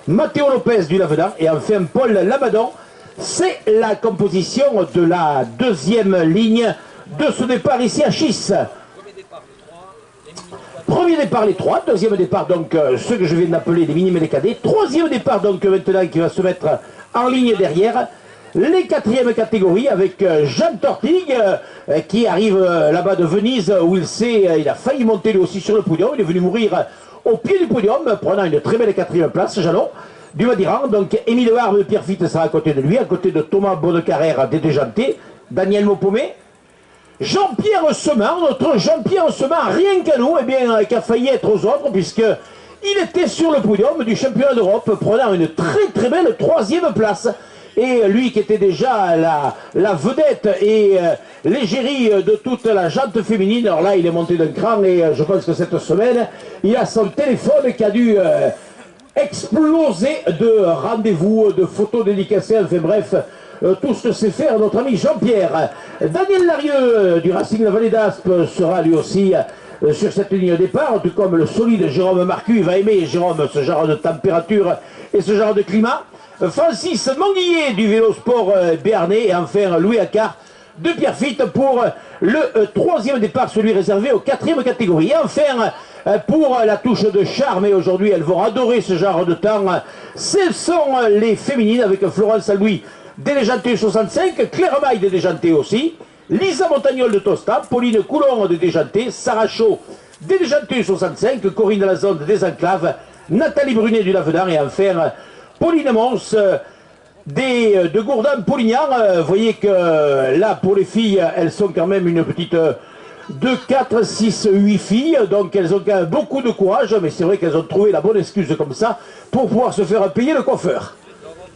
Matteo Lopez du Lavedan et enfin Paul Lamadon. C'est la composition de la deuxième ligne de ce départ ici à Chis. Premier départ les 3, deuxième départ donc ceux que je viens d'appeler les minimes et les cadets. Troisième départ donc maintenant qui va se mettre en ligne derrière. Les quatrièmes catégories avec Jean Tortig qui arrive là-bas de Venise où il a failli monter lui aussi sur le podium. Il est venu mourir au pied du podium prenant une très belle quatrième place, Jalon du Madiran. Donc Émile Harbe de Pierre Fitte sera à côté de lui, à côté de Thomas Bonnecarrère des Déjantés, Daniel Maupomé. Jean-Pierre Semin, notre Jean-Pierre Semin, rien qu'à nous, eh bien, qui a failli être aux autres, puisqu'il était sur le podium du championnat d'Europe, prenant une très belle troisième place. Et lui qui était déjà la vedette et l'égérie de toute la jante féminine, alors là il est monté d'un cran et je pense que cette semaine, il a son téléphone qui a dû exploser de rendez-vous, de photos dédicacées, enfin bref, tout ce que sait faire notre ami Jean-Pierre. Daniel Larieux du Racing La Vallée d'Aspe sera lui aussi sur cette ligne de départ, tout comme le solide Jérôme Marcu. Il va aimer, Jérôme, ce genre de température et ce genre de climat. Francis Manguillet du Vélosport Béarnais et enfin Louis Accart de Pierre Fitte pour le troisième départ, celui réservé aux quatrième catégorie. Et enfin, pour la touche de charme, et aujourd'hui elles vont adorer ce genre de temps, ce sont les féminines avec Florence Louis des Déjantés 65, Claire Maille des Déjantés aussi, Lisa Montagnol de Tosta, Pauline Coulon des Déjantés, Sarah Chaud des Déjantés 65, Corinne Lazonde des Enclaves, Nathalie Brunet du Lavedan et enfin Pauline Mons de Gourdin-Polignan. Vous voyez que là pour les filles elles sont quand même une petite 2, 4, 6, 8 filles, donc elles ont quand même beaucoup de courage, mais c'est vrai qu'elles ont trouvé la bonne excuse comme ça pour pouvoir se faire payer le coiffeur.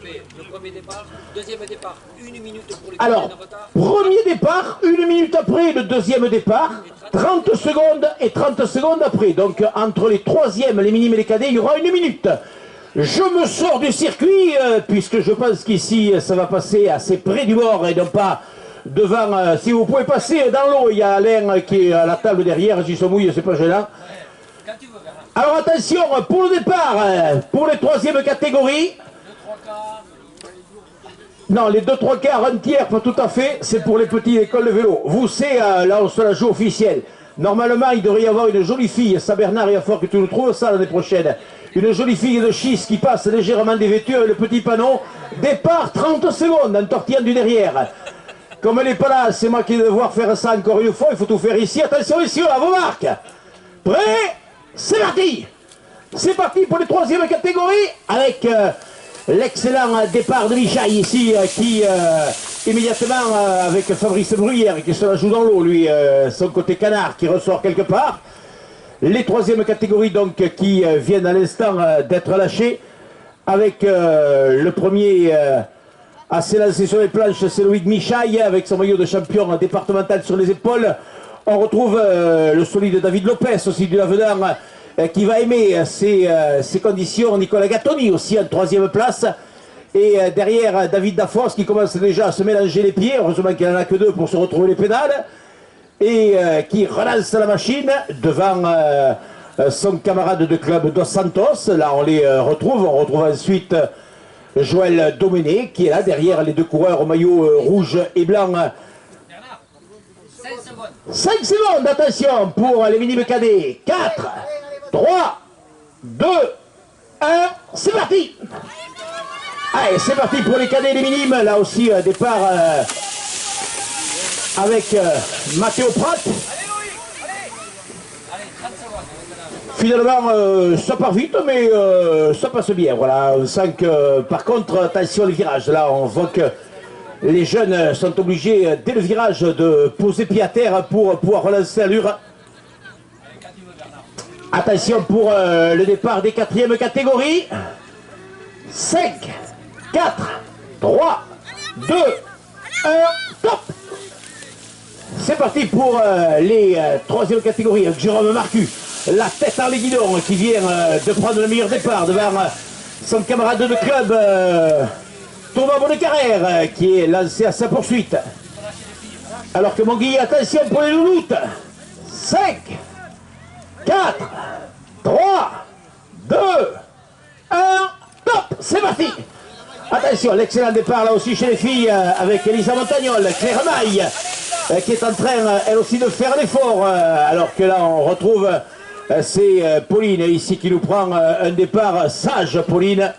Le premier départ, deuxième départ, 1 minute pour les alors, premier départ, 1 minute après le deuxième départ, 30 secondes et 30 secondes après. Donc entre les troisièmes, les minimes et les cadets, il y aura 1 minute. Je me sors du circuit, puisque je pense qu'ici, ça va passer assez près du bord et non pas devant. Si vous pouvez passer dans l'eau, il y a Alain qui est à la table derrière, si se mouille, c'est pas gênant. Alors attention, pour le départ, pour les troisièmes catégories. Non, les 2-3 quarts, un tiers, pas tout à fait, c'est pour les petites écoles de vélo. Vous, c'est là, on se la joue officielle. Normalement, il devrait y avoir une jolie fille, Saint-Bernard, il va falloir que tu nous trouves ça l'année prochaine. Une jolie fille de Chis qui passe légèrement dévêtue avec le petit panneau. Départ 30 secondes en tortillant du derrière. Comme elle n'est pas là, c'est moi qui vais devoir faire ça encore une fois, il faut tout faire ici. Attention ici, à vos marques. Prêt? C'est parti. C'est parti pour les troisièmes catégories avec l'excellent départ de Michaï ici qui immédiatement avec Fabrice Bruyère qui se la joue dans l'eau, lui, son côté canard qui ressort quelque part. Les troisièmes catégories donc qui viennent à l'instant d'être lâchées avec le premier à s'élancer sur les planches, c'est Loïc Michaï avec son maillot de champion départemental sur les épaules. On retrouve le solide David Lopez aussi du Lavedan qui va aimer ces conditions. Nicolas Gattoni aussi en troisième place. Et derrière David Dafos qui commence déjà à se mélanger les pieds. Heureusement qu'il n'en a que deux pour se retrouver les pédales. Et qui relance la machine devant son camarade de club Dos Santos. Là on les retrouve. On retrouve ensuite Joël Domenech qui est là derrière les deux coureurs au maillot rouge et blanc. 5 secondes, attention pour les minimes cadets. 4, 3, 2, 1, c'est parti. Allez, c'est parti pour les cadets et les minimes. Là aussi, départ avec Mathéo Prat. Finalement, ça part vite, mais ça passe bien. Voilà, on sent que, par contre, attention les virages. Là, on voit que les jeunes sont obligés, dès le virage, de poser pied à terre pour pouvoir relancer l'allure. Attention pour le départ des quatrièmes catégories. 5, 4, 3, 2, 1, top. C'est parti pour les troisièmes catégories. Jérôme Marcu, la tête dans les guidons, qui vient de prendre le meilleur départ devant son camarade de club. Thomas Bonnecarrère qui est lancé à sa poursuite. Alors que Manguillet, attention pour les louloutes. 5, 4, 3, 2, 1, top. c'est parti. Attention, l'excellent départ là aussi chez les filles avec Elisa Montagnol, Claire Maille qui est en train elle aussi de faire l'effort alors que là on retrouve c'est Pauline ici qui nous prend un départ sage, Pauline.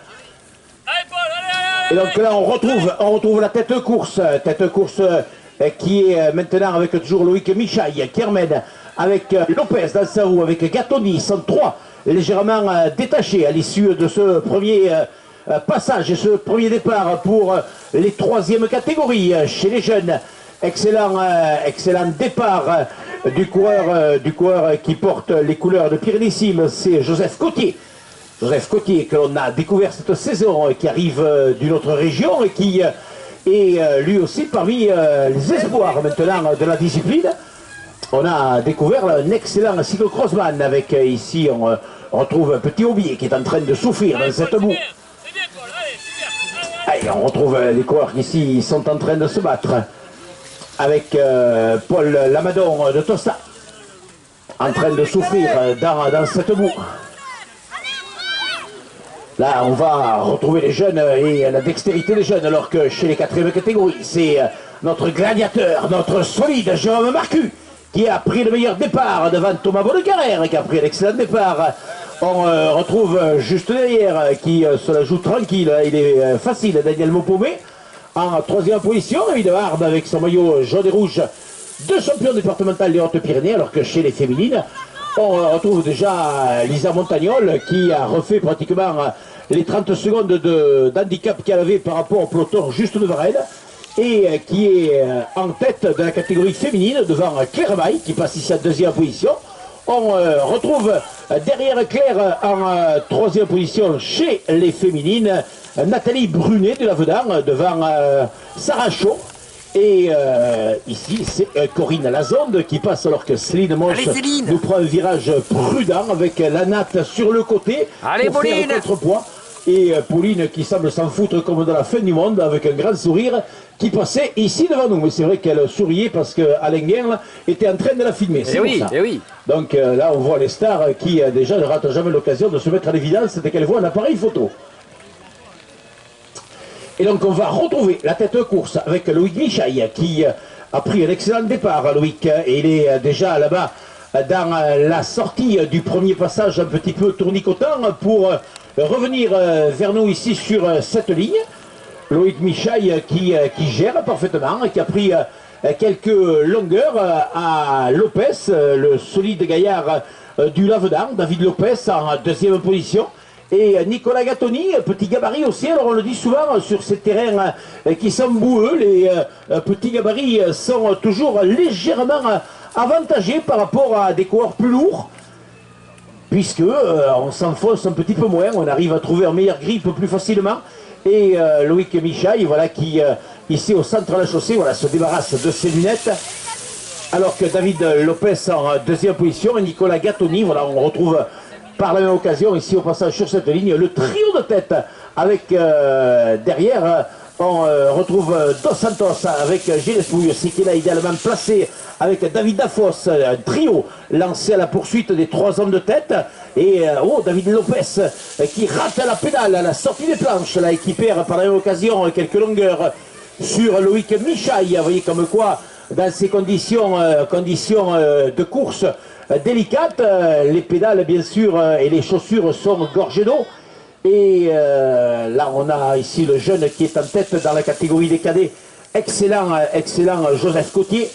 Et donc là on retrouve la tête course qui est maintenant avec toujours Loïc Michaille qui emmène avec Lopez dans sa roue, avec Gattoni, ils sont trois légèrement détachés à l'issue de ce premier passage et ce premier départ pour les troisièmes catégories chez les jeunes. Excellent départ du coureur qui porte les couleurs de Pyrénéesime, c'est Joseph Cotier. Joseph Cotier que l'on a découvert cette saison, qui arrive d'une autre région et qui est lui aussi parmi les espoirs maintenant de la discipline. On a découvert un excellent cyclocrossman avec ici on retrouve Petit Aubier qui est en train de souffrir dans cette boue. Allez, on retrouve les coureurs qui ici sont en train de se battre avec Paul Lamadon de Tosta en train de souffrir dans cette boue. Là on va retrouver les jeunes et la dextérité des jeunes alors que chez les quatrièmes catégories c'est notre gladiateur, notre solide Jérôme Marcu qui a pris le meilleur départ devant Thomas Bonnecarrère qui a pris l'excellent départ. On retrouve juste derrière qui se la joue tranquille, il est facile, Daniel Maupomé en troisième position, évidemment Arbe avec son maillot jaune et rouge de champion départemental des Hautes-Pyrénées, alors que chez les féminines on retrouve déjà Lisa Montagnol qui a refait pratiquement les 30 secondes d'handicap qu'elle avait par rapport au peloton juste devant elle et qui est en tête de la catégorie féminine devant Claire Maille qui passe ici en deuxième position. On retrouve derrière Claire en troisième position chez les féminines Nathalie Brunet de Lavedan devant Sarah Chaud. Et ici c'est Corinne Lazonde qui passe alors que Céline Mons nous prend un virage prudent avec la natte sur le côté pour faire le contrepoids. Et Pauline qui semble s'en foutre comme dans la fin du monde avec un grand sourire qui passait ici devant nous. Mais c'est vrai qu'elle souriait parce qu'Alain Guerle était en train de la filmer. C'est oui, ça. Oui. Donc là on voit les stars qui déjà ne ratent jamais l'occasion de se mettre à l'évidence dès qu'elles voient un appareil photo. Et donc on va retrouver la tête course avec Loïc Michaille qui a pris un excellent départ, Loïc. Et il est déjà là-bas dans la sortie du premier passage un petit peu tournicotant pour revenir vers nous ici sur cette ligne. Loïc Michaille qui gère parfaitement, qui a pris quelques longueurs à Lopez, le solide gaillard du Lavedan, David Lopez en deuxième position. Et Nicolas Gattoni, petit gabarit aussi, alors on le dit souvent sur ces terrains qui sont boueux, les petits gabarits sont toujours légèrement avantagés par rapport à des coureurs plus lourds, puisque on s'enfonce un petit peu moins, on arrive à trouver un meilleur grip plus facilement. Et Loïc Michaille, voilà, qui ici au centre de la chaussée, voilà, se débarrasse de ses lunettes, alors que David Lopez en deuxième position et Nicolas Gattoni, voilà, on retrouve par la même occasion ici au passage sur cette ligne le trio de tête avec derrière on retrouve Dos Santos avec Gilles Pouille aussi qui est là idéalement placé avec David Dafos, un trio lancé à la poursuite des trois hommes de tête. Et David Lopez qui rate la pédale à la sortie des planches là, et qui perd par la même occasion quelques longueurs sur Loïc Michaille. Vous voyez comme quoi dans ces conditions de course délicates, les pédales bien sûr et les chaussures sont gorgées d'eau. Et là on a ici le jeune qui est en tête dans la catégorie des cadets, excellent Joseph Cotier,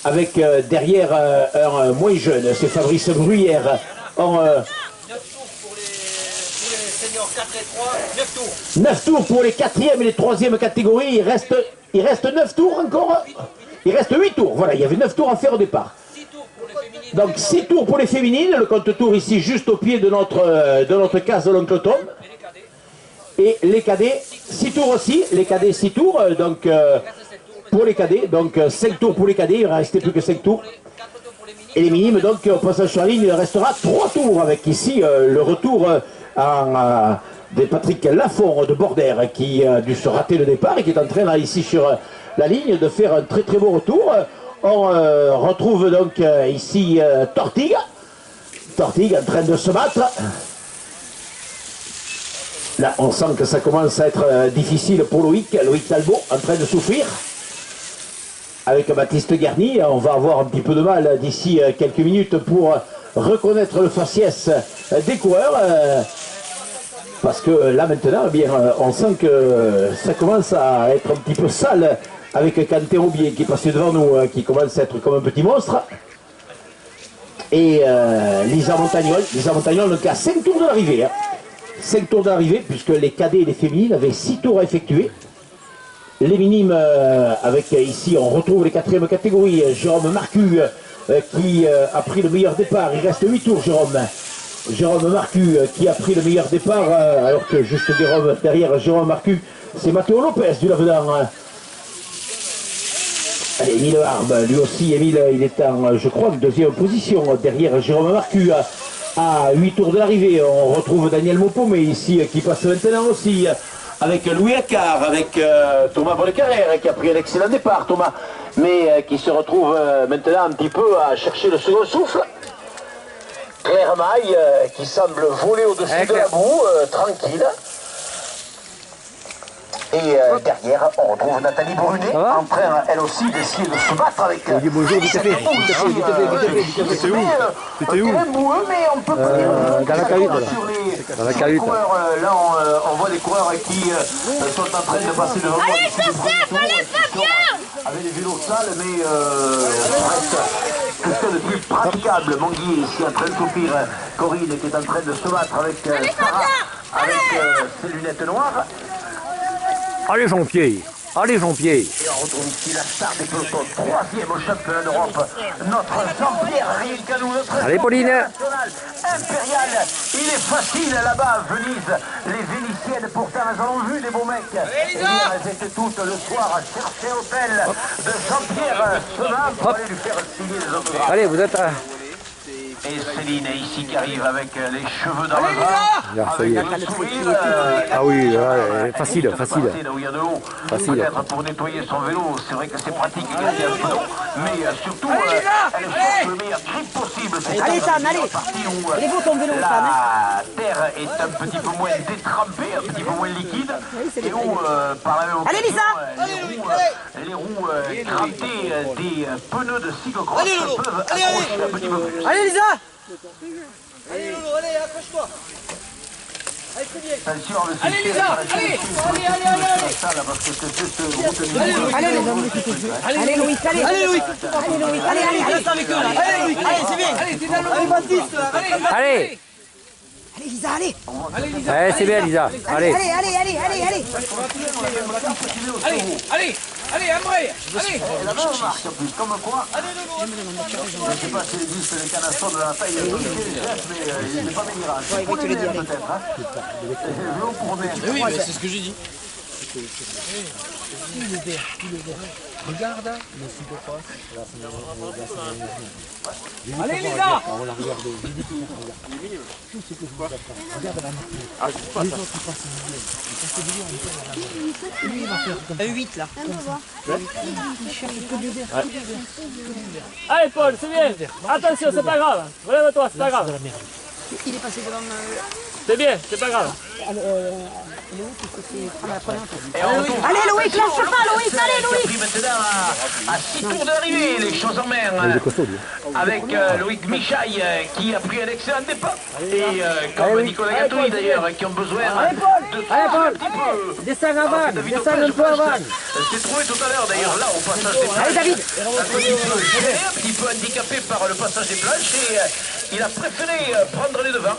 avec derrière un moins jeune, c'est Fabrice Bruyère. 9 tours pour les seniors 4 et 3, 9 tours. 9 tours pour les quatrièmes et les troisièmes catégories, il reste 9 tours encore. Il reste 8 tours, voilà, il y avait 9 tours à faire au départ. 6 tours pour les féminines. Donc 6 tours pour les féminines, le compte-tour ici juste au pied de notre case de l'oncle Tom. Et les cadets, 6 tours aussi, les cadets 6 tours, donc pour les cadets, donc 5 tours pour les cadets, il ne restait plus que 5 tours. Et les minimes, donc au passage sur la ligne, il restera 3 tours avec ici le retour de Patrick Lafont de Bordère qui a dû se rater le départ et qui est en train là ici sur la ligne de faire un très très beau retour. On retrouve donc ici Tortigue en train de se battre. Là, on sent que ça commence à être difficile pour Loïc Talbot, en train de souffrir. Avec Baptiste Garny, on va avoir un petit peu de mal d'ici quelques minutes pour reconnaître le faciès des coureurs. Parce que là maintenant, eh bien, on sent que ça commence à être un petit peu sale avec Quentin Aubier qui est passé devant nous, qui commence à être comme un petit monstre. Et Lisa Montagnol, donc à 5 tours de l'arrivée. 5 tours de l'arrivée, puisque les cadets et les féminines avaient 6 tours à effectuer. Les minimes, avec ici, on retrouve les 4e catégories. Jérôme Marcu qui a pris le meilleur départ. Il reste 8 tours, Jérôme Marcu qui a pris le meilleur départ, alors que juste derrière Jérôme Marcu, c'est Matteo Lopez du Lavedan. Allez, Émile Arme, lui aussi, Émile, il est en, je crois, en 2e position, derrière Jérôme Marcu, à 8 tours de l'arrivée. On retrouve Daniel Mopomé ici, qui passe maintenant aussi, avec Louis Accard, avec Thomas Bonnecarrère, qui a pris un excellent départ, Thomas, mais qui se retrouve maintenant un petit peu à chercher le second souffle. Claire Maille qui semble voler au-dessus de la boue, tranquille. Et derrière, on retrouve Nathalie Brunet, en train, elle aussi, d'essayer de se battre avec... Bonjour, vite fait. C'était où? Boueux, mais on peut pas dire... Dans la cahute, là. Dans la cahute. Là, on voit des coureurs qui sont en train de passer devant... Allez, Fabien! Avec des vélos sales, mais reste quelque chose de plus praticable. Monguier ici en train de souffrir. Corinne qui est en train de se battre avec Sarah, avec ses lunettes noires. Allez, Jean-Pierre. Allez, Jean-Pierre. Et on retrouve ici la star des pelotons, 3e au championnat d'Europe. Notre Jean-Pierre Rielcanou, notre Allez, Pauline. national impérial. Il est facile là-bas à Venise. Les Vénitiennes, pourtant, elles ont vu des beaux mecs. Et elles étaient toutes le soir à chercher l'hôtel de Jean-Pierre Semin pour aller lui faire signer les autographes. Allez, vous êtes à... Et Céline est ici qui arrive avec les cheveux dans le vent, avec un sourire. Ah oui, facile. Là où il y a de l'eau, peut-être pour nettoyer son vélo, c'est vrai que c'est pratique il y a un peu d'eau, mais surtout elle cherche le meilleur grip possible. Allez, Tan, allez. Il est beau ton vélo, Tan. La terre est un petit peu moins détrempée, un petit peu moins liquide, et où par la même Allez, Lisa. les roues grattées des pneus de cyclocross peuvent accrocher un petit peu plus. Allez, Lisa. Allez, Lolo, allez, accroche-toi. Allez, très bien. Attention, le Allez, Lisa, allez. Allez, Louis, allez. Allez, Louis. Allez. Reste avec eux, là. Allez, Louis. Allez, c'est bien. Allez, t'es dans le Baptiste, là. Allez. Allez. Allez, Lisa, allez. Allez, Lisa. Allez, c'est bien, Lisa. Allez. Allez. Allez, embraye. Allez. La même marque en plus, comme quoi. Je ne sais pas s'il existe les canassons de la taille de mais il n'est pas délirant. C'est pour les miens, peut-être. Vélo pour mes. Oui, mais c'est ce que j'ai dit. Regarde. Allez, Lisa. Un 8 là. Allez Paul, c'est bien. Attention, c'est pas grave. Relève-toi, c'est pas grave. Il est passé devant. C'est bien, c'est pas grave. Allez, Loïc, lâche pas, Loïc, allez, Loïc. Pris maintenant à 6 tours d'arrivée, les choses en main. Avec Loïc Michaille qui a pris un excellent départ. Et comme Nicolas Gatouille d'ailleurs, qui ont besoin de un petit peu. Descends avant, descends un peu avant. C'est trouvé tout à l'heure d'ailleurs là au passage des planches. Allez, David. Un petit peu handicapé par le passage des planches et il a préféré prendre les devants.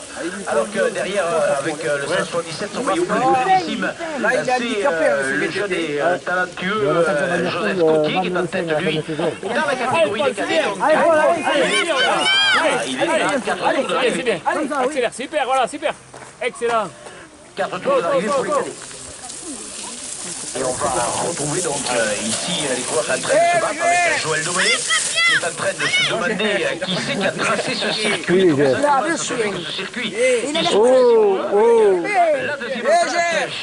Alors que derrière, avec le 177, son maillot bleu grandissime, c'est le jeune et talentueux Joseph Cotier qui est en tête, lui, dans la catégorie des cadets. Il est à 4 tours Allez, c'est d'arrivée. bien. Accélère, super, voilà, super. Excellent. 4 tours d'arrivée pour les cadets. Et on va retrouver donc ici les coureurs en train de se battre avec Joël Domenet qui est en train de se demander qui c'est qui a tracé ce circuit. Ce circuit. La deuxième place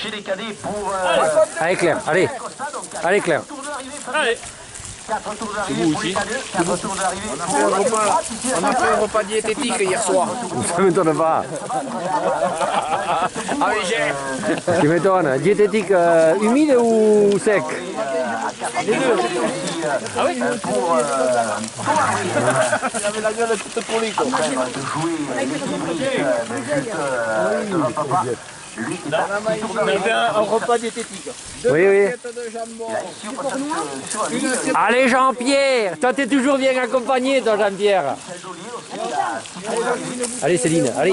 chez les cadets pour Allez, Claire, allez. Allez, Claire. Allez. 4 tours d'arrivée pour les cadets, 4 tours d'arrivée pour les On a fait un repas diététique hier soir. Ça m'étonne pas. Ah oui, j'ai. Tu m'étonnes. Diététique humide ou sec? les deux. Ah oui pour Il avait la gueule toute pourrie, quoi. de jouer de notre papa. Lui qui est à 6 tours On avait d'arrivée. un repas diététique. Oui, oui. Sur la ligne, Allez Jean-Pierre, toi t'es toujours bien accompagné toi Jean-Pierre. Allez Céline, allez.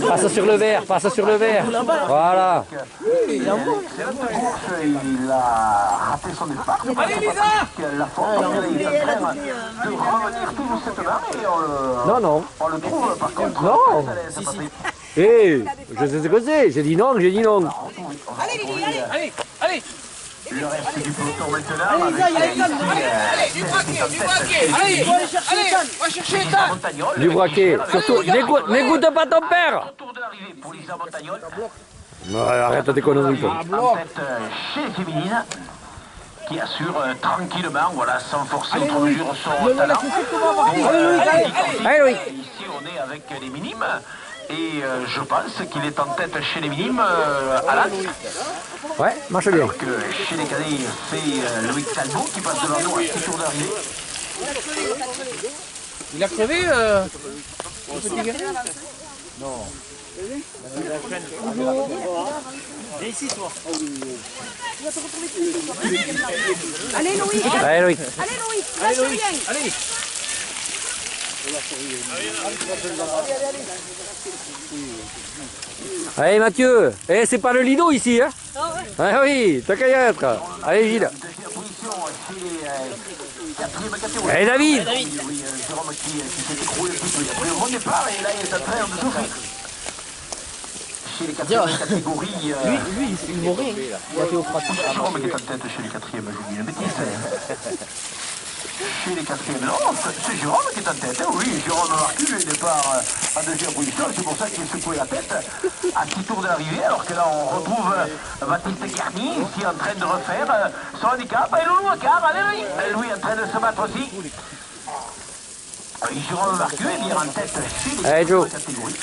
Passe sur le verre, passe sur le verre. Voilà. il a raté son départ. Allez Lisa! La force il est en train de revenir tout doucement et Non. on le trouve par contre. Non. Hé, je sais ce que c'est, j'ai dit non, j'ai dit non. Allez, allez! Le reste du peloton maintenant. Allez, du braquet! Allez, allez, va chercher les tables! Montagnol. Du braquet, surtout, n'écoute pas ton père. Tour de l'arrivée pour Lisa Montagnol. Arrête tes conneries toi. En tête chez les féminines. Qui assure tranquillement, voilà, sans forcer outre mesure son talent. Allez Loïc. Ici, on est avec les minimes. Et je pense qu'il est en tête chez les minimes à l'As. Ouais, marche bien. Alors que chez les cadets, c'est Loïc Talbot qui passe devant nous à 6 tours d'arrivée. Il a crevé Viens ici, toi! Allez Loïc. Allez Loïc. Allez Loïc. Lâche rien. Allez! Allez Mathieu, eh, c'est pas le Lido ici hein. Ah oui, t'as qu'à y être. Allez Gilles. Deuxième position chez les quatrième catégorie. Allez David. Oui, Jérôme qui s'est écroulé un petit peu. Il a pris un bon départ et là il est en train de souffrir. Chez les quatrièmes catégories. Lui, il mourrait. Il a fait au pratique. Jérôme qui est en tête chez les quatrièmes, je dis une bêtise. Chez les quatrièmes, non, c'est Jérôme qui est en tête. Oui, Jérôme a marqué le départ en deuxième position. C'est pour ça qu'il a secoué la tête à 6 tours de l'arrivée. Alors que là, on retrouve Baptiste Garni ici en train de refaire son handicap. Et Loulou Akar, allez, lui en train de se battre aussi. Jérôme Marcu est bien en tête chez les Allez, Joe. catégories.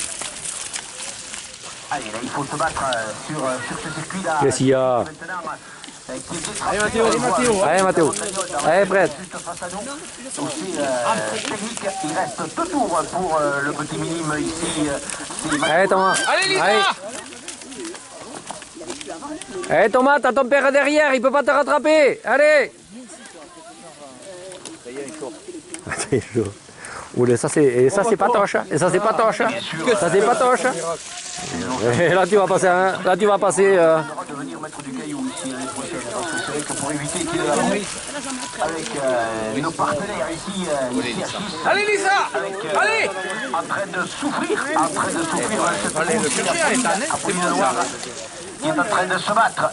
Allez, là, il faut se battre sur ce circuit-là. Qu'est-ce qu'il y a? Maintenant, allez Mathéo, Allez Mathéo. Allez prête. juste face à nous. Aussi technique, il reste 2 tours pour le petit minime ici. Allez Thomas. Allez Lisa! Allez Thomas, t'as ton père derrière, il peut pas te rattraper. Allez. C'est chaud. Oula, ça c'est patoche. Et ça c'est patoche. Ça c'est patoche. Et là tu vas passer. De venir mettre du caillou ici l'année prochaine. Parce que c'est vrai que pour éviter qu'il y ait la bruit avec nos partenaires ici à 6. Allez Lisa! Allez! En train de souffrir. Allez, le chercher, qui est en train de se battre.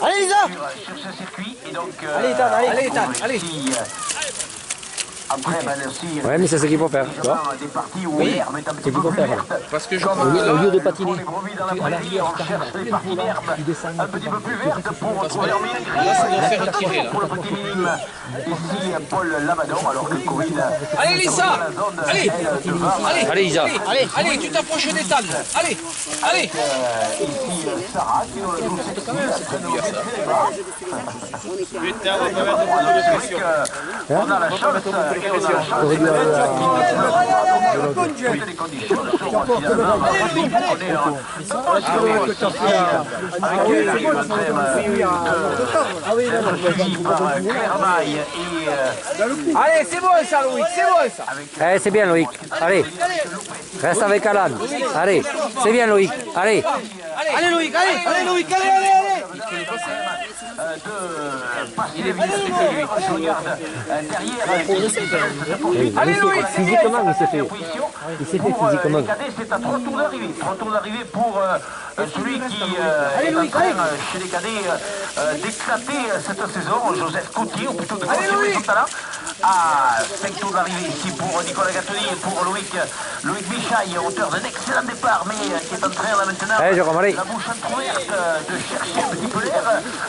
Allez Lisa! Sur ce circuit. Et donc, Allez Ethan, allez! Après, ben aussi, Ouais, mais c'est ce qu'il faut faire. Tu vois. des parties où l'herbe est un petit qu'il peu faut plus faire. verte. Parce que Au lieu de patiner, Pour les brebis dans la prairie, on cherche des parties d'herbe un petit peu plus vertes pour retrouver leur meilleur gris. Là, ça doit faire tirer, là. Pour le petit minime, ici Paul Lamadon, alors que Corinne. Allez Lisa! Allez! Allez Isa. Allez, tu t'approches des tables! Allez! Allez! Ici Sarah qui nous joue sexy. On a la chance et on a la chance. Les conditions sont finalement Allez, c'est bon ça Louis, c'est bon ça! Allez, c'est bien Loïc. Allez. Reste avec Alan. Allez. C'est bien Loïc. Allez. Allez Loïc, allez Loïc, allez! Je regarde derrière. Allez Loïc. Physiquement, il s'est fait. Il s'est fait physiquement. C'est à 3 tours d'arrivée. 3 tours d'arrivée pour celui qui est en train chez les cadets d'éclater cette saison, Joseph Coutier, ou plutôt de confirmer son talent. À 5 tours d'arrivée ici pour Nicolas Gattoni et pour Loïc Michaille, auteur d'un excellent départ, mais qui est en train là maintenant, Allez, Jérôme, allez. la bouche entrouverte de chercher un petit peu l'air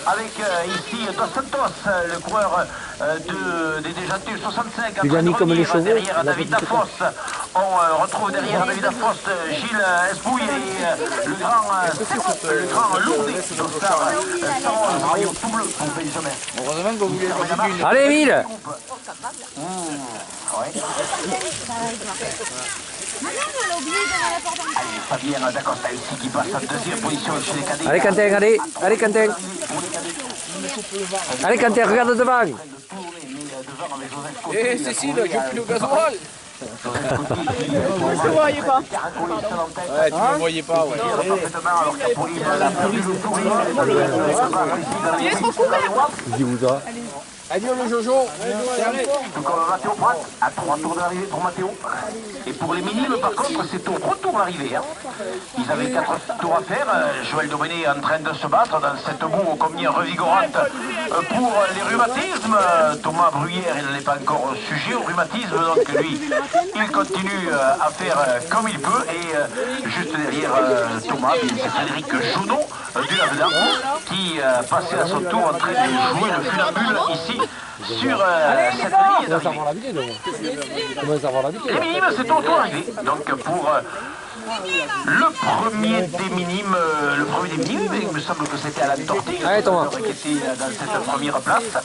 avec ici Dos Santos, le coureur des Gentils 65. Il a mis comme les chevaux. Derrière David Dafos, on retrouve derrière David Dafos Gilles Esbouille et le grand lourd d'Ostar, sans maillot tout bleu pour Benjamin. Heureusement que vous voulez une. Allez, Emile. Allez, Fabien Dacosta ici qui passe en deuxième position chez les cadets. Allez, Quentin, allez. Allez, Quentin. Allez, Quentin, regarde devant. Eh, Cécile, je plus au gasoil. Je ne voyais pas. Ouais, tu ne me voyais pas, ouais. Adieu le Jojo. Donc on va Mathéo Prat à 3 tours d'arrivée pour Mathéo. Et pour les minimes, par contre, c'est au retour d'arrivée. Hein. Ils avaient 4 tours à faire. Joël Domené est en train de se battre dans cette boue ô combien revigorante pour les rhumatismes. Thomas Bruyère, il n'est pas encore sujet au rhumatisme, donc lui, il continue à faire comme il peut. Et juste derrière Thomas, c'est Frédéric Joudon du Lavedan qui passait à son tour en train de jouer le funambule ici sur cette ligne d'arrivée. Les minimes, c'est au tour d'arrivée. Donc pour le premier des minimes, il me semble que c'était Alain Torti qui était dans cette première place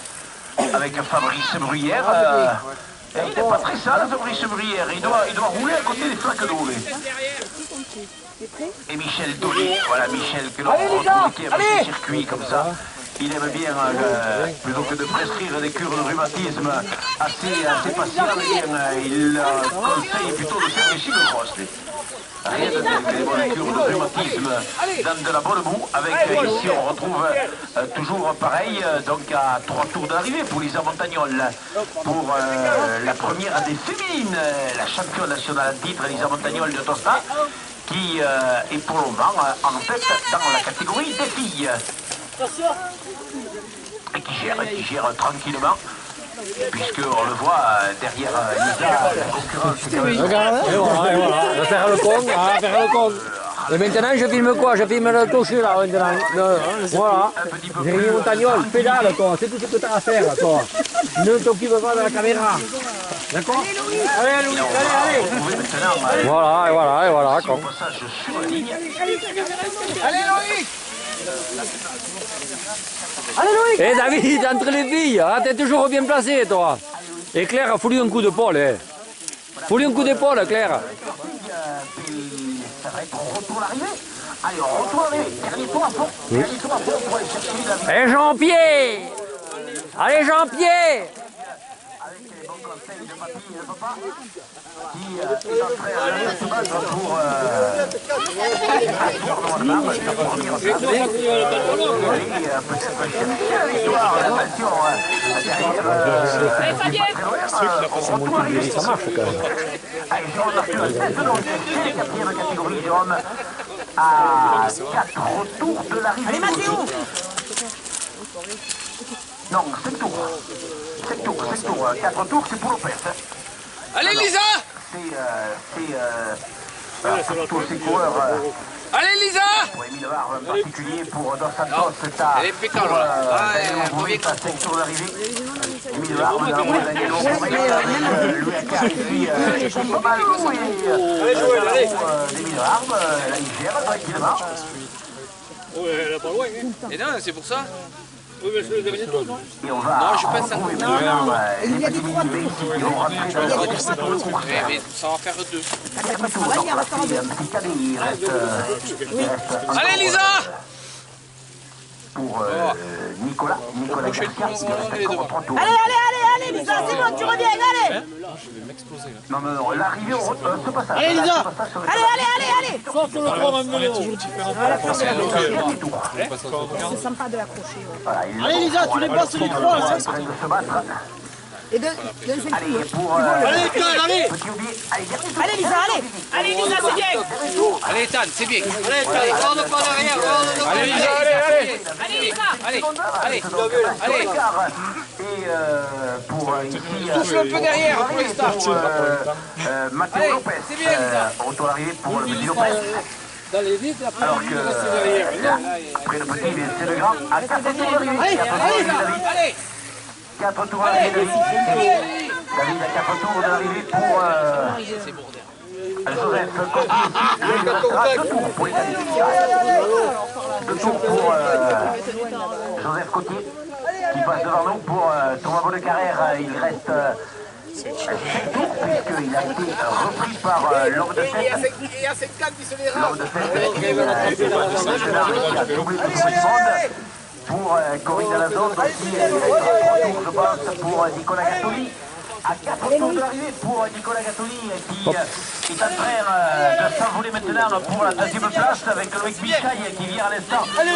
avec Fabrice Bruyère. Et il n'est pas très sale, Fabrice Bruyère. Il doit rouler à côté des flaques d'eau. Et Michel Dolly, voilà Michel que l'on retrouve qui aime ce circuit comme ça. Il aime bien, plutôt que de prescrire des cures de rhumatisme assez patientes, il conseille plutôt de faire des cyclocross. Rien de tel que des bonnes cures de rhumatisme dans de la bonne boue. Avec ici on retrouve toujours pareil, donc à 3 tours d'arrivée pour Lisa Montagnol. Pour la première des féminines, la championne nationale en titre, Lisa Montagnol de Tosta, qui est pour le moment en tête dans la catégorie des filles. Et qui gère tranquillement, puisqu'on le voit derrière Lisa, la concurrence est quand même... Regarde, et voilà, on va faire le con, Et maintenant, je filme quoi? Je filme le clocher là, maintenant. Voilà. Jérémy Montagnol, pédale, toi, c'est tout ce que tu as à faire, toi. Ne t'occupe pas de la caméra. D'accord? Allez, Louis, allez. Voilà, con. Allez, Loïc. Allez, Loïc! Eh, David, entre les filles, hein, t'es toujours bien placé, toi. Et Claire, faut-lui un coup d'épaule, hein. Faut-lui un coup d'épaule, Claire. Ça va être au retour d'arrivée. Allez, on retourne l'arrivée. Dernier tour à fond. Dernier tour à fond pour aller chercher David. Allez, Jean-Pierre! Allez, Jean-Pierre! Avec les bons conseils de papy et de papa, qui est en train de se battre pour normalement sa première place. Et peut-être chercher la victoire. Attention, derrière, on retourne l'arrivée. Ça marche quand même. Allez, Jérôme Arthur, tête donc, c'est la 4e catégorie, Jérôme, à 4 tours de l'arrivée. Allez, Mathéo! Non, 5 tours. 5 tours, 4 tours, c'est pour Lopez. Allez, Lisa. C'est tous ces coureurs. Allez, Lisa. Pour Émile Varve en particulier, pour Dos Santos, c'est à... Elle est impeccable, là. Daniel Mouvric à 5 tours d'arrivée. Émile Varve, Daniel Mouvric, Louis Accar ici, pas mal joué. Émile Varve, là il gère tranquillement. Ouais, elle est pas loin, hein. Et non, c'est pour ça. Oui, mais je le devais tout, non? Et on va retrouver les petits mini ici qui vont rentrer dans la course. Mais ça va faire 2. Il reste Allez, Lisa. pour Nicolas Garcia, qui reste encore 3 tours. Allez, Lisa, c'est bon, tu reviens, allez! Non, l'arrivée au ce passage. Allez, Lisa. Allez! Sors sur le 3, maintenant. Toujours différent. C'est sympa de l'accrocher. Allez, Lisa, tu les passes les 3, là. En train de se battre. Et deux, Allez, pour... Allez, Claire, allez. Petit oublié. Allez, dernier tour. Allez, Lisa, allez! Allez, Lisa, c'est bien. Allez, Tan, c'est bien. Allez, garde pas l'arrière, Allez, Lisa, allez. Allez, allez. Et pour ici... Touche un peu derrière pour les stars. Mathéo Lopez. C'est bien, Lisa. Retour d'arrivée pour le petit Lopez. D'aller vite, après, Alors que après le petit, c'est le grand. À 4 tours d'arrivée. 4 tours d'arrivée, David. David à 4 tours de l'arrivée pour Joseph Coty. Il restera 2 tours pour les qualifiés. 2 tours pour Joseph Coty qui passe devant nous. Pour Thomas Bonnecarrère, il reste 5 tours puisqu'il a été repris par l'homme de 7. Et à 50 qui se les L'homme de 7 qui a doublé le tour du monde. Pour Corinne Alazon, donc il restera 3 tours, je pense, pour Nicolas Gattoli. À 4 tours de l'arrivée pour Nicolas Gattoli qui est en train de s'envoler maintenant pour la 2e place avec Loïc Michaille qui vient à l'instant. Allez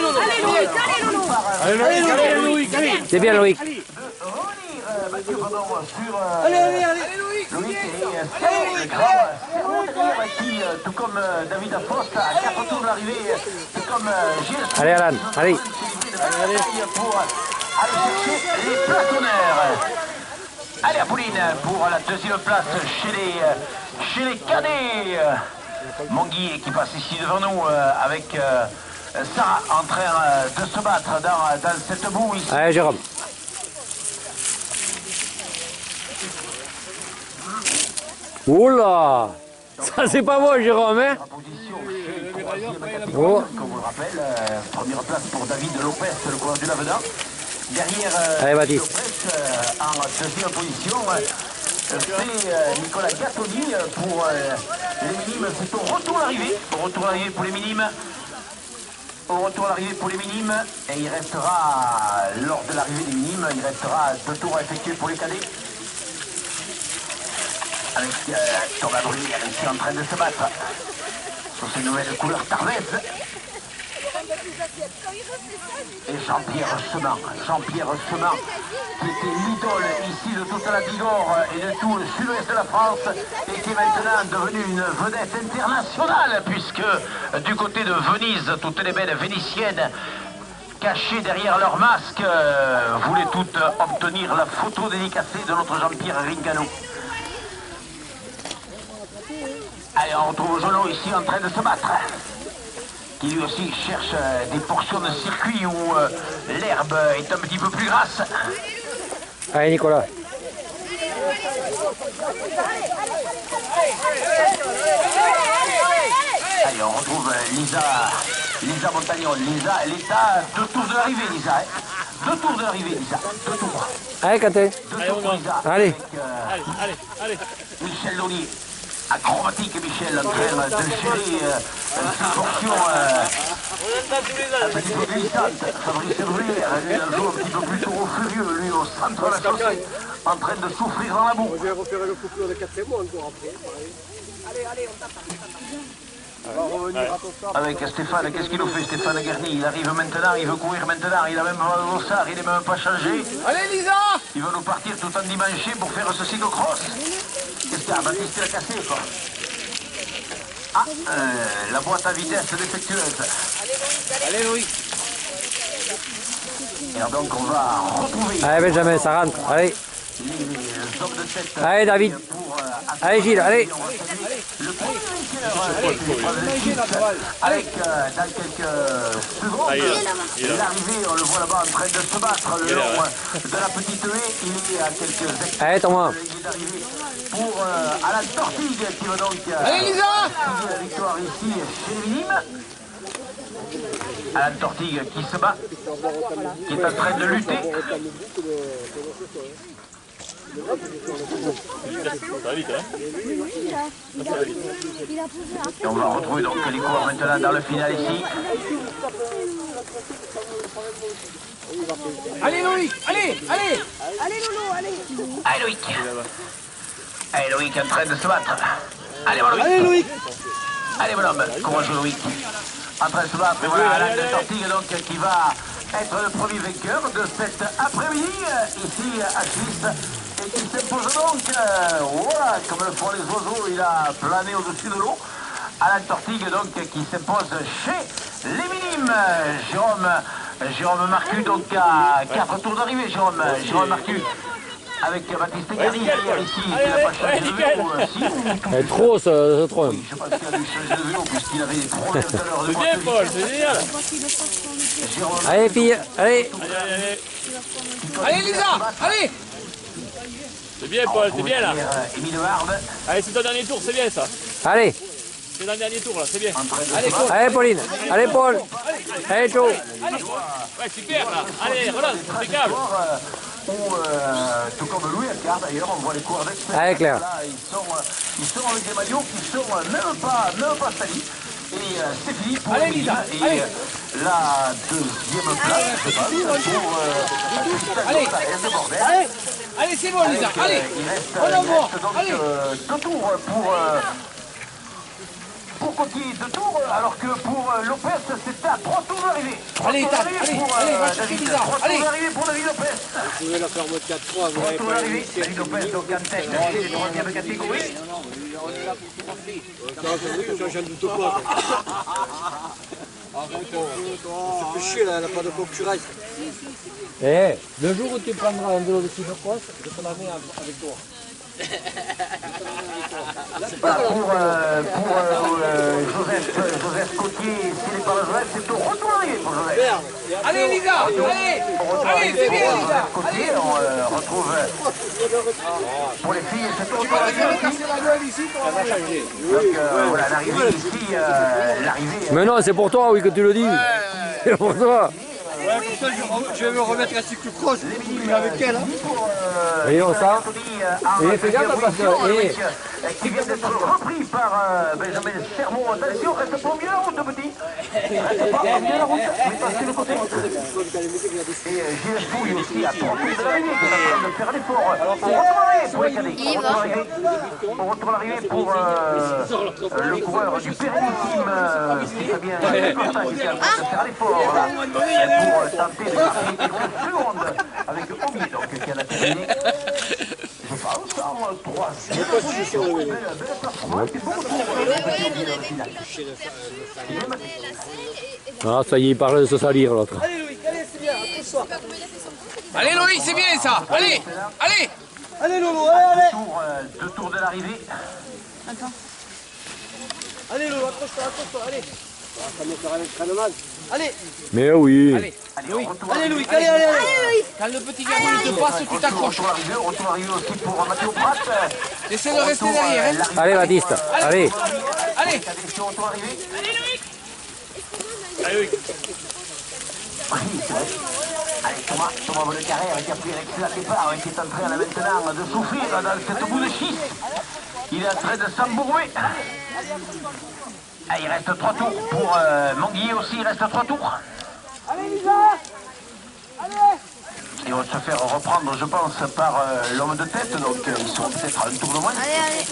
Loïc, allez. C'est bien, Loïc. Mathieu Fadon sur Loïc et le grand qui, tout comme David Afost, à 4 tours de l'arrivée, c'est comme Gilles. Allez, Alan, allez. Pour aller chercher les places d'honneur. Allez, Apolline pour la 2e place chez les cadets. Mongui qui passe ici devant nous avec Sarah en train de se battre dans cette boue ici. Allez, Jérôme. Oula, ça c'est pas moi, Jérôme, hein? Oh. Comme on le rappelle, première place pour David Lopez, le coureur du Lavedan. Derrière Allez, Baptiste. Lopez, en 2e position, c'est Nicolas Gattoli pour les minimes. C'est au retour à l'arrivée. Au retour à l'arrivée pour les minimes. Au retour à l'arrivée pour les minimes. Et il restera, lors de l'arrivée des minimes, il restera 2 tours à effectuer pour les cadets. Avec Thomas Bruni ici en train de se battre sur ces nouvelles couleurs tarvaises. Et Jean-Pierre Seman, qui était l'idole ici de toute la Bigorre et de tout le sud-ouest de la France, et qui est maintenant devenu une vedette internationale, puisque du côté de Venise, toutes les belles vénitiennes cachées derrière leur masque voulaient toutes obtenir la photo dédicacée de notre Jean-Pierre Ringano. Allez, on retrouve Jolo ici en train de se battre, qui lui aussi cherche des portions de circuit où l'herbe est un petit peu plus grasse. Allez, Nicolas. Allez, on retrouve Lisa Montagnol. Lisa, elle est à 2 tours de l'arrivée, Lisa. 2 tours de l'arrivée, Lisa. 2 tours. Allez, Katé. 2 tours pour Lisa. Allez. Allez. Michel Launier. Acrobatique, Michel, en train de gérer cette portion un petit peu glissante. Fabrice Bruyère, lui, il joue un petit peu plus au furieux, lui, au centre de la chaussée, en train de souffrir dans la boue. Je vais refaire le coupure de 4 mois encore après. Allez, on tape. Avec Stéphane, qu'est-ce qu'il nous fait, Stéphane Garny? Il arrive maintenant, il veut courir maintenant, il a même un dossard, il n'est même pas changé. Allez, Lisa! Il veut nous partir tout en dimanche pour faire ce cyclocross. Qu'est-ce qu'il y a? Baptiste l'a cassé, quoi. Ah, la boîte à vitesse défectueuse. Allez, Loïc! Et donc on va retrouver Allez, Benjamin, ça rentre. Allez. les hommes de tête. Allez, David. Pour, Allez, Gilles, allez. le premier vainqueur avec dans quelques secondes l'arrivée, on le voit là-bas en train de se battre le long de la petite haie. Il est à quelques Allez, Thomas. pour Alan Tortigue qui va donc Allez, Lisa! la victoire ici chez les minimes. Alan Tortigue qui se bat, qui est en train de lutter. Et on va retrouver donc les coureurs maintenant dans le final ici. Allez, Loïc! Allez! Allez Loulou, allez. Allez Loïc! Allez Loïc en train de se battre. Allez mon Loïc! Allez Loïc. Allez mon homme, courageux Loïc! En train de se battre, et voilà Alain de Tortigue donc qui va être le premier vainqueur de cet après-midi ici à Suisse. Et qui s'impose donc, voilà, comme le font les oiseaux, il a plané au-dessus de l'eau. Alain Tortigue donc qui s'impose chez les minimes. Jérôme Marcu donc à 4 tours d'arrivée. Jérôme Marcu avec Baptiste Gary nickel, Paul. ici, qui Allez, n'a allez, pas changé de nickel. vélo, si, ou- Elle est trop, ce tronc. Oui, je pense qu'il a dû changer de vélo puisqu'il avait des problèmes tout à l'heure de C'est bien, Paul, c'est génial. Jérôme Allez, filles, allez. Allez, Lisa, allez. C'est bien, Paul, c'est bien là. Émile Hard, Allez, c'est ton dernier tour, c'est bien ça. Allez, C'est dans le dernier tour là, c'est bien. allez, Pauline. Allez, Paul. Allez, Joe. Ouais, super là. Allez, relance, impeccable. tout comme Louis Alcar d'ailleurs, on voit les coureurs d'expert. Allez, Claire. Là, ils sont avec des maillots qui sont même pas salis. Et c'est fini pour Allez, Émile. Lisa, Et allez. la deuxième place, je pense, pour Allez. de Bordel. Allez, allez, c'est bon, Lisa, allez. Il reste On envoie. donc Allez. 2 tours pour Coquille, 2 tours, alors que pour Lopez, c'est à 3 tours d'arrivée. Allez, tape, allez, va chercher David. Lisa, 3 allez. tours d'arrivée pour David Lopez. Vous pouvez la faire mode 4-3, 3 tours d'arrivée, David Lopez, donc en tête chez les 3e catégories. J'en doute pas. Ça fait chier là, elle n'a pas de concurrence. Eh, le jour où tu prendras un vélo de cyclocross, je te la mets avec toi. Pour Joseph Coquille, s'il n'est pas le Joseph, c'est au retour d'arrivée pour Joseph. Allez, Lisa, allez. Allez, c'est bien, Lisa. Côté, on retrouve pour les filles, c'est au retour d'arrivée aussi. Donc voilà, l'arrivée ici, l'arrivée. Mais non, c'est pour toi, oui, que tu le dis. C'est pour toi. Ouais, pour ça, je vais me remettre à cyclocross. Avec elle, hein. Voyons ça. Et fais gaffe parce que. Qui vient d'être repris par Benjamin Sermon. Attention, reste pas au milieu de la route, petit. Reste pas au milieu de la route, mais pas sur le côté. Et Gilles Fouille aussi à 30 minutes de l'arrivée, qui est en train de faire l'effort. On retourne l'arrivée pour les cadets. On retourne l'arrivée pour le coureur du Périnitime, Fabien Costa, qui est en train de faire l'effort là, pour tenter de marquer quelques secondes avec Omi, donc qui en a terminé. Je pense en 3e position. Belle performance. Et bon tour. Ah, ça y est, il parle de se salir l'autre. Allez, Louis, allez, c'est bien, accroche-toi. Allez, Louis, c'est bien ça. Allez, allez. Allez, Lolo, allez, allez. 2 tours de l'arrivée. Allez, Lolo, accroche-toi, allez. Ça me fera l'entraînement. Allez, Mais oui. Allez, Louis. allez, Louis, allez, allez, allez. Quand le petit gamin te passe, tu t'accroches. Retour d'arrivée aussi pour Mathieu Pratt. Essaie de rester derrière, hein. Allez, Baptiste. Allez. Allez. Retour d'arrivée. Allez, oui. Allez, Thomas Bonnecarrère qui a pris un excellent départ et qui est en train là, maintenant de souffrir dans cette boule de schiste. Il est en train de s'embourber. Ah, il reste 3 tours pour Manguier aussi, il reste 3 tours. Allez, Lisa. Allez. Et on va se faire reprendre, je pense, par l'homme de tête, donc ils sont peut-être à un tour de moins. Mais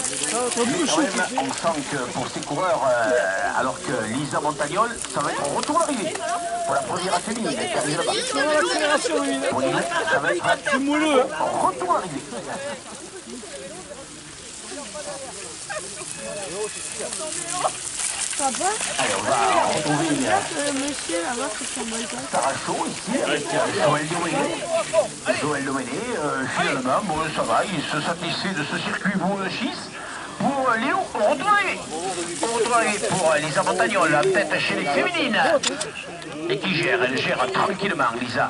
quand même, on sent que pour ces coureurs, alors que Lisa Montagnol, ça va être un retour d'arrivée. Pour la première féminine, elle est arrivée là-bas. Pour Lisa, ça va être un retour d'arrivée. Allez, on va retrouver Sarah Chaud ici avec Joël Doméné. Joël Doméné, finalement, bon, ça va, il se satisfait de ce circuit boule de schiste. Pour Léo, on retourne arriver. On retourne arriver pour Lisa Montagnol, en tête chez les féminines. Et qui gère, elle gère tranquillement, Lisa.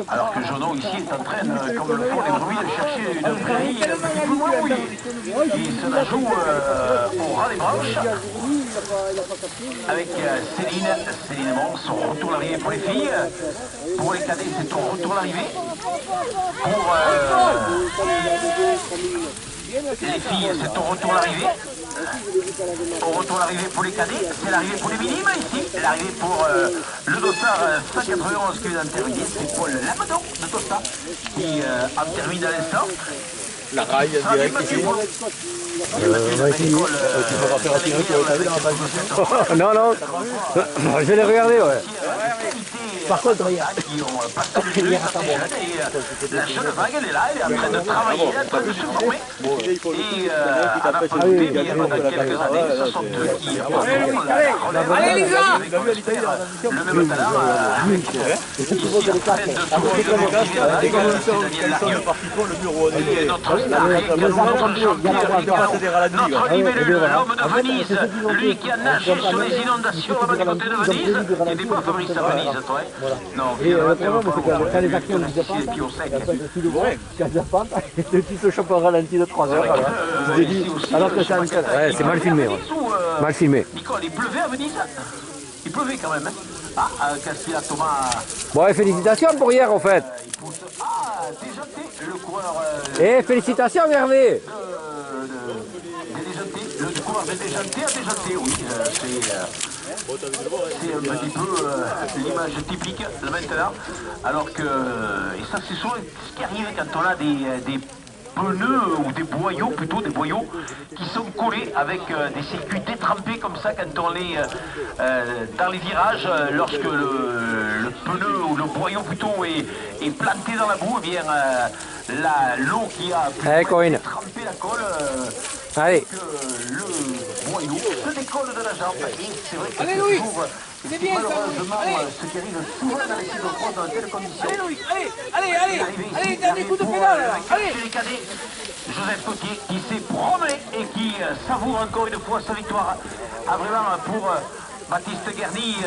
Alors que Jono ici est en train, comme le font les brebis, de chercher une prairie un petit peu moins mouillée. Il se la joue au ras des branches. Avec Céline Mons, on retourne l'arrivée pour les filles. Pour les cadets, c'est on retourne l'arrivée. Pour les filles, c'est on retourne l'arrivée. On retourne l'arrivée pour les cadets, c'est l'arrivée pour les minimes ici. L'arrivée pour le dossard 191 qui vient d'intervenir, c'est Paul Lamadon de Tosta qui a terminé à l'instant. La raille direct ici. On va essayer. Tu feras faire attirer, tu vas dans la page. Non, non. Je vais les regarder, ouais. Par contre, il y a... qui ont passé le jeu, ça fait jeune, et la jeune vague, elle est là, elle est en train de travailler, elle est en train de se former. Et à la fin du bien, pendant quelques années, ce sont eux qui prendront la relève. Allez, Lisa! Le même talent, ici, en train de trouver le motivé avec Daniel Larieux. Et notre star, notre libellule, l'homme de Venise, lui qui a nagé sur les inondations là-bas du côté de Venise. Tu n'es pas Fabrice à Venise, toi, hein? Non, Le problème, c'est que quand les actions ne se passent pas, tu te chopes un ralenti de 3 heures. Alors que ça Ouais, c'est mal filmé. Ouais. Mal filmé. Nicole, il pleuvait à Venise? Il pleuvait quand même, hein? Ah, Castilla Thomas. Bon, et félicitations pour hier, en fait. Ah, déjanté, le coureur. Et félicitations, Hervé. Le coureur de déjanté a déjanté, oui. C'est un petit peu l'image typique de maintenant. Alors que, et ça c'est souvent ce qui arrive quand on a des pneus ou des boyaux, plutôt des boyaux, qui sont collés avec des circuits détrempés comme ça quand on est dans les virages, lorsque le pneu ou le boyau plutôt est planté dans la boue, eh bien l'eau qui a trempé la colle, Allez. que le boyau se décolle de la jambe. Et c'est vrai que Allez, c'est Louis. toujours C'est bien, ça, malheureusement Louis. Allez. ce qui arrive souvent dans les cyclocross dans telles conditions. Allez, Louis, allez, dernier coup de pédale, là. Allez. Chez les cadets, Joseph Potier qui s'est promené et qui savoure encore une fois sa victoire. Ah, vraiment pour Baptiste Guerny.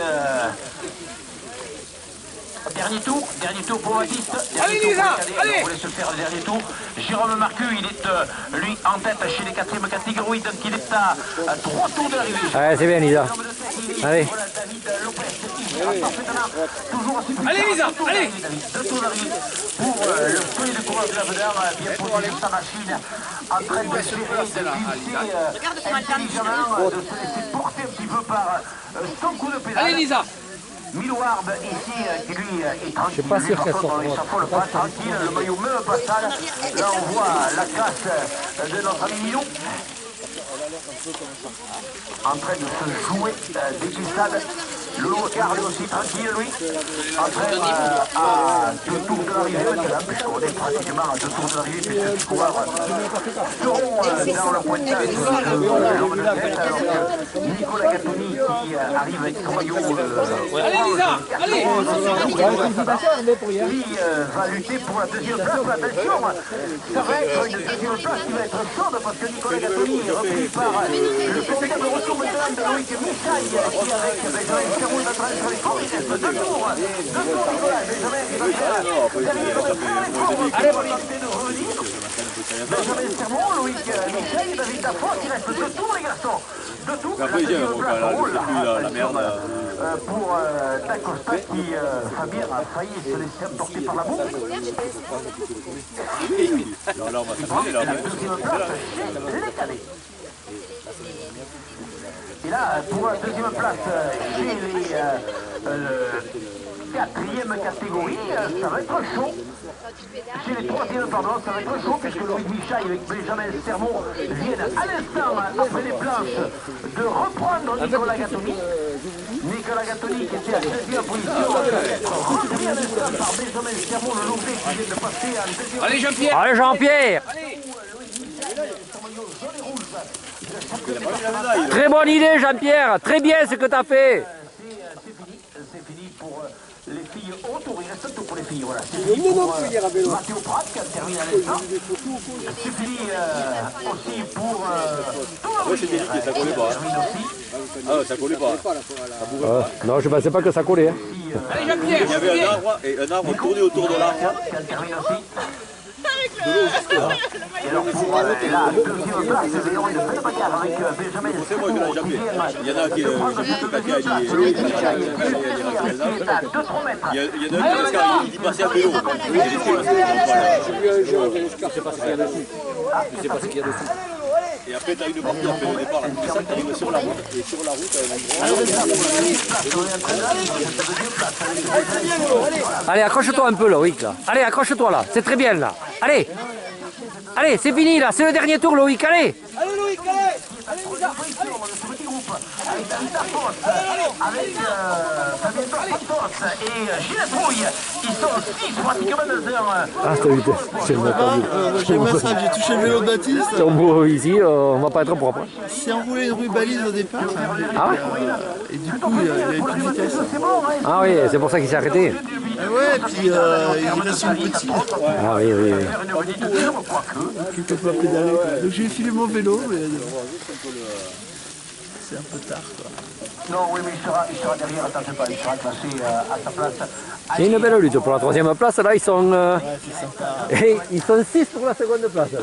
Dernier tour pour Baptiste. Allez, Lisa, allez. On voulait se faire le dernier tour. Jérôme Marcu, il est lui en tête chez les 4e catégories, donc il est à 3 tours de l'arrivée. Ouais, c'est bien, Lisa. Allez. Voilà, David Lopez qui toujours aussi Allez, Lisa, allez. 2 tours d'arrivée pour le feuille de coureur de la Vedeur, bien posé sur sa machine, en train de gérer, de glisser intelligemment, de se laisser porter un petit peu par son coup de pédale. Allez, Lisa. Milouard ici qui lui est tranquille. Je suis pas sûr qu'elle sorte. Il s'affole pas tranquille, le maillot même pas sale. Là on voit la classe de notre ami Milou. En train de se jouer des glissades. Le Locard lui aussi tranquille lui. En train à 2 tours de l'arrivée maintenant, puisqu'on est pratiquement à 2 tours de l'arrivée, puisque les coureurs seront dans le pointage de l'homme de tête. Alors que Nicolas Gattoni qui arrive avec son maillot. Allez, Lisa, allez. Lui va lutter pour la 2e place. Attention, ça va être une 2e place qui va être chaude parce que Nicolas Gattoni est repris par le formidable retour maintenant de Loïc Michaille qui avec Benjamin Sermon va traverser sur les cours. Il reste 2 tours. 2 tours, Nicolas. Benjamin qui va faire derrière le tenter de revenir. Benjamin Sermon, Loïc Michaille, David Dafos, il reste 2 tours les garçons. 2 tours. La 2e place. Oh là, la merde. Pour D'Acosta qui, Fabien, a failli se laisser emporter par la boue. La 2e place chez les cadets. Et là, pour la 2e place chez les 4e catégorie, ça va être chaud. Chez les 3e, pardon, ça va être chaud puisque Loïc Michaille avec Benjamin Sermon viennent à l'instant, après les planches, de reprendre Nicolas Gattoni. Nicolas Gattoni qui était à 16e position, repris à l'instant par Benjamin Sermon, le Loubet qui vient de passer en 2e. Allez, Jean-Pierre. Allez, Jean-Pierre. Très bonne idée, Jean-Pierre. Très bien ce que tu as fait. C'est fini pour les filles autour. Il reste un tour pour les filles. Voilà. C'est fini pour Mathieu Prat qui a terminé à l'instant. C'est fini aussi pour Thomas Brière. ça collait pas. Ah, ça collait pas. Non, je ne pensais pas que ça collait. Allez, Jean-Pierre. Il y avait un arbre et un arbre tourné autour de l'arbre. Qui a terminé aussi. Et alors pour la 2e place, c'est une belle bagarre avec Benjamin Sermon qui vient Il y en a qui de prendre cette 2e place. Loïc Michaille qui est à 2-3 mètres. Il y en a un qui passait à vélo. Et après, tu as une partie après le départ, la glissade, tu arrives sur la route. Et sur la route, tu as un endroit. Allez, accroche-toi un peu, Loïc. Là. Allez, accroche-toi là. C'est très bien là. Allez. Allez, c'est fini là. C'est le dernier tour, Loïc. Allez. Allez Loïc, allez. Allez Lisa, allez. avec David Lafosse, avec Fabien Santos et Gilles Trouille. Ils sont 6 pratiquement dans un... Ah, t'as vu, c'est le matin. J'ai pas ça, j'ai touché le vélo de Baptiste. C'est en beau ici, on va pas être propre. C'est enroulé une rue balise au départ. Ah ouais? Et du coup, il avait plus de vitesse. Ah oui, c'est pour ça qu'il s'est arrêté. Ah ouais, puis il reste sur le petit. Ah oui, oui, oui. Il peut pas pédaler. Donc j'ai filé mon vélo, mais c'est un peu tard quoi. Non, oui, mais il sera derrière, attention pas, il sera classé à sa place. C'est une belle lutte pour la 3e place, là ils sont... ils sont 6 pour la 2e place. Là.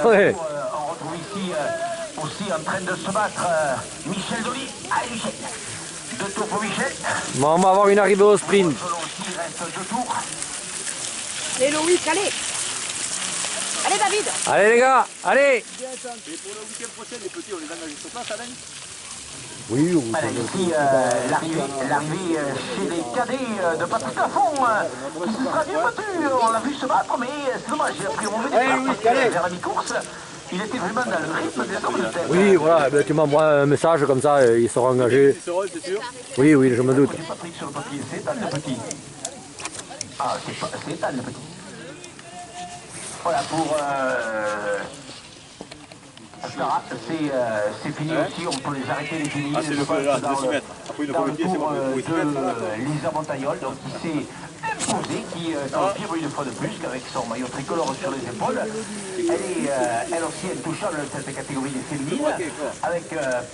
Ouais. On retrouve ici aussi en train de se battre Michel Dolly. Allez Michel, 2 tours pour Michel. Bon, on va avoir une arrivée au sprint. Il reste 2 tours. Allez Loïc, allez. Allez David. Allez les gars, allez. Et pour le week-end prochain, les petits, on les engage sur place, Alain? Oui, oui. Voilà, ici l'arrivée chez les cadets de Patrick Lafont, qui se sera bien battu. On l'a vu se battre, mais c'est dommage, il a pris un mauvais départ vers la mi-course. Il était vraiment dans le rythme des hommes de tête. Oui, voilà, ben, tu m'envoies un message comme ça, ils seront engagés. Ils seront, c'est sûr? Oui, oui, je me doute. Patrick sur le papier, c'est Ethan le petit. Ah, c'est Ethan le petit. Voilà, pour Stara, c'est fini aussi, on peut les arrêter les finis. Ah, c'est le coup là, de 6 mètres. Après, le premier pied, c'est bon, pour 6 mètres. Lisa Montagnol, donc qui s'est imposée, qui confirme une fois de plus qu'avec son maillot tricolore sur les épaules, elle est elle aussi intouchable dans cette catégorie des féminines, avec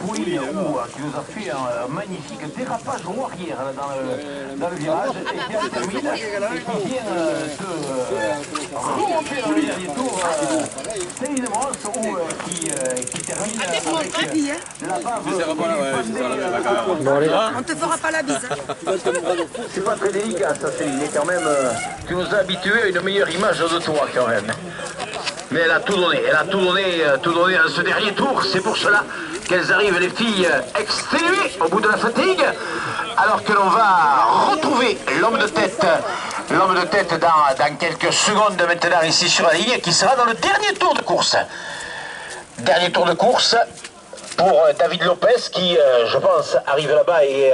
Pauline Roux qui nous a fait un magnifique dérapage au arrière dans le virage, et qui termine, et qui vient de remonter dans le dernier tour, Céline Brosse, qui termine avec la bave. Bon, allez. On te fera pas la bise. C'est pas très délicat ça, Céline, quand même, tu nous as habitués à une meilleure image de toi quand même. Mais elle a tout donné, tout donné dans ce dernier tour, c'est pour cela qu'elles arrivent les filles exténuées au bout de la fatigue, alors que l'on va retrouver l'homme de tête dans quelques secondes maintenant ici sur la ligne, qui sera dans le dernier tour de course. Dernier tour de course pour David Lopez qui, je pense, arrive là-bas et